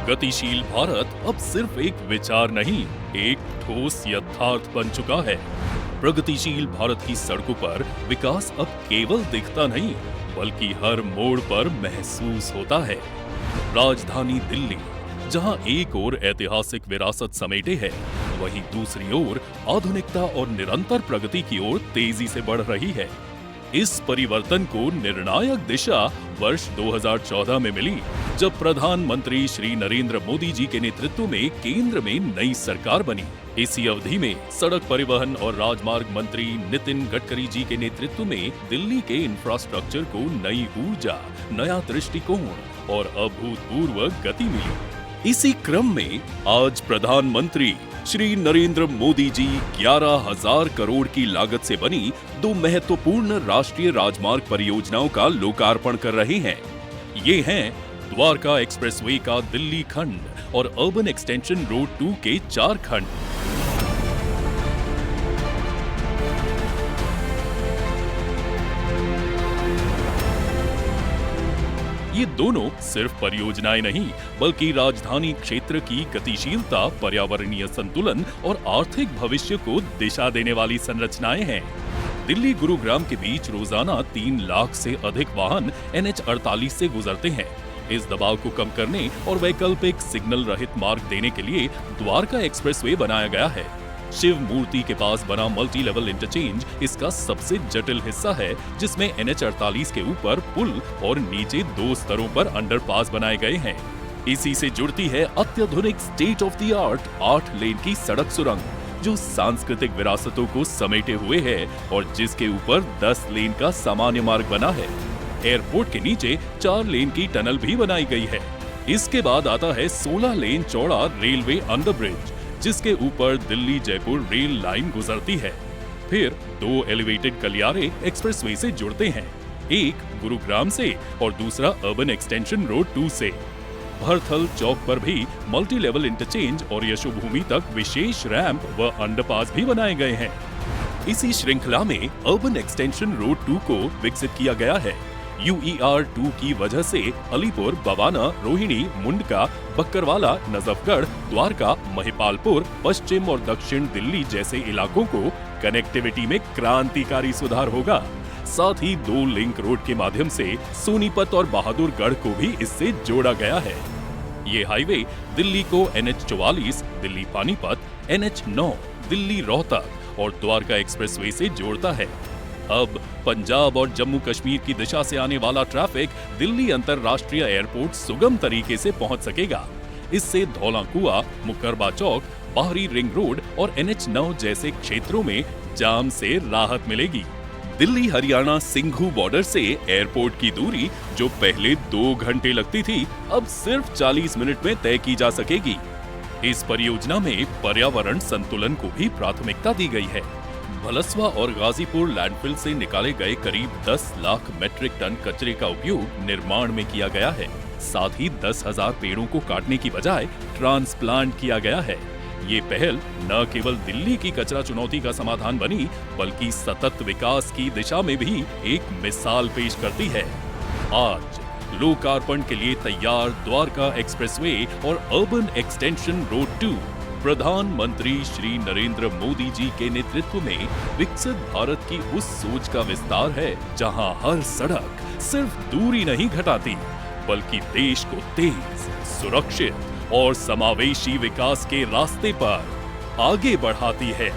गतिशील भारत अब सिर्फ एक विचार नहीं, एक ठोस यथार्थ बन चुका है। प्रगतिशील भारत की सड़कों पर विकास अब केवल दिखता नहीं, बल्कि हर मोड़ पर महसूस होता है। राजधानी दिल्ली, जहां एक ओर ऐतिहासिक विरासत समेटे है, वहीं दूसरी ओर आधुनिकता और निरंतर प्रगति की ओर तेजी से बढ़ रही है। इस परिवर्तन को निर्णायक दिशा वर्ष 2014 में मिली, जब प्रधानमंत्री श्री नरेंद्र मोदी जी के नेतृत्व में केंद्र में नई सरकार बनी। इसी अवधि में सड़क परिवहन और राजमार्ग मंत्री नितिन गडकरी जी के नेतृत्व में दिल्ली के इंफ्रास्ट्रक्चर को नई ऊर्जा, नया दृष्टिकोण और अभूतपूर्व गति मिली। इसी क्रम में आज प्रधानमंत्री श्री नरेंद्र मोदी जी 11,000 करोड़ की लागत से बनी 2 महत्वपूर्ण राष्ट्रीय राजमार्ग परियोजनाओं का लोकार्पण कर रहे हैं। ये हैं द्वारका एक्सप्रेसवे का दिल्ली खंड और अर्बन एक्सटेंशन रोड 2 के 4 खंड। ये दोनों सिर्फ परियोजनाएं नहीं, बल्कि राजधानी क्षेत्र की गतिशीलता, पर्यावरणीय संतुलन और आर्थिक भविष्य को दिशा देने वाली संरचनाएं हैं। दिल्ली गुरुग्राम के बीच रोजाना 3 लाख से अधिक वाहन NH-48 से गुजरते हैं। इस दबाव को कम करने और वैकल्पिक सिग्नल रहित मार्ग देने के लिए द्वारका एक्सप्रेसवे बनाया गया है। शिव मूर्ति के पास बना मल्टी लेवल इंटरचेंज इसका सबसे जटिल हिस्सा है, जिसमें NH-48 के ऊपर पुल और नीचे 2 स्तरों पर अंडरपास बनाए गए हैं। इसी से जुड़ती है अत्याधुनिक स्टेट ऑफ द आर्ट 8 लेन की सड़क सुरंग, जो सांस्कृतिक विरासतों को समेटे हुए है और जिसके ऊपर 10 लेन का सामान्य मार्ग बना है। एयरपोर्ट के नीचे 4 लेन की टनल भी बनाई गई है। इसके बाद आता है 16 लेन चौड़ा रेलवे अंडरब्रिज, जिसके ऊपर दिल्ली जयपुर रेल लाइन गुजरती है। फिर 2 एलिवेटेड गलियारे एक्सप्रेसवे से जुड़ते हैं, एक गुरुग्राम से और दूसरा अर्बन एक्सटेंशन रोड 2 से। भरथल चौक पर भी मल्टी लेवल इंटरचेंज और यशोभूमि तक विशेष रैंप व अंडरपास भी बनाए गए हैं। इसी श्रृंखला में अर्बन एक्सटेंशन रोड 2 को विकसित किया गया है। UER 2 की वजह से अलीपुर, बवाना, रोहिणी, मुंडका, बक्करवाला, नजफगढ़, द्वारका, महिपालपुर, पश्चिम और दक्षिण दिल्ली जैसे इलाकों को कनेक्टिविटी में क्रांतिकारी सुधार होगा। साथ ही 2 लिंक रोड के माध्यम से सोनीपत और बहादुरगढ़ को भी इससे जोड़ा गया है। ये हाईवे दिल्ली को NH-44 दिल्ली पानीपत, NH-9 दिल्ली रोहतक और द्वारका एक्सप्रेसवे से जोड़ता है। अब पंजाब और जम्मू कश्मीर की दिशा से आने वाला ट्रैफिक दिल्ली अंतरराष्ट्रीय एयरपोर्ट सुगम तरीके से पहुंच सकेगा। इससे धौला कुआं, मुकरबा चौक, बाहरी रिंग रोड और NH-9 जैसे क्षेत्रों में जाम से राहत मिलेगी। दिल्ली हरियाणा सिंघू बॉर्डर से एयरपोर्ट की दूरी, जो पहले 2 घंटे लगती थी, अब सिर्फ 40 मिनट में तय की जा सकेगी। इस परियोजना में पर्यावरण संतुलन को भी प्राथमिकता दी गई है। भलसवा और गाजीपुर लैंडफिल से निकाले गए करीब 10 लाख मीट्रिक टन कचरे का उपयोग निर्माण में किया गया है। साथ ही 10,000 पेड़ों को काटने की बजाय ट्रांसप्लांट किया गया है। ये पहल न केवल दिल्ली की कचरा चुनौती का समाधान बनी, बल्कि सतत विकास की दिशा में भी एक मिसाल पेश करती है। आज लोकार्पण के लिए तैयार द्वारका एक्सप्रेसवे और अर्बन एक्सटेंशन रोड 2 प्रधानमंत्री श्री नरेंद्र मोदी जी के नेतृत्व में विकसित भारत की उस सोच का विस्तार है, जहां हर सड़क सिर्फ दूरी नहीं घटाती, बल्कि देश को तेज, सुरक्षित और समावेशी विकास के रास्ते पर आगे बढ़ाती है।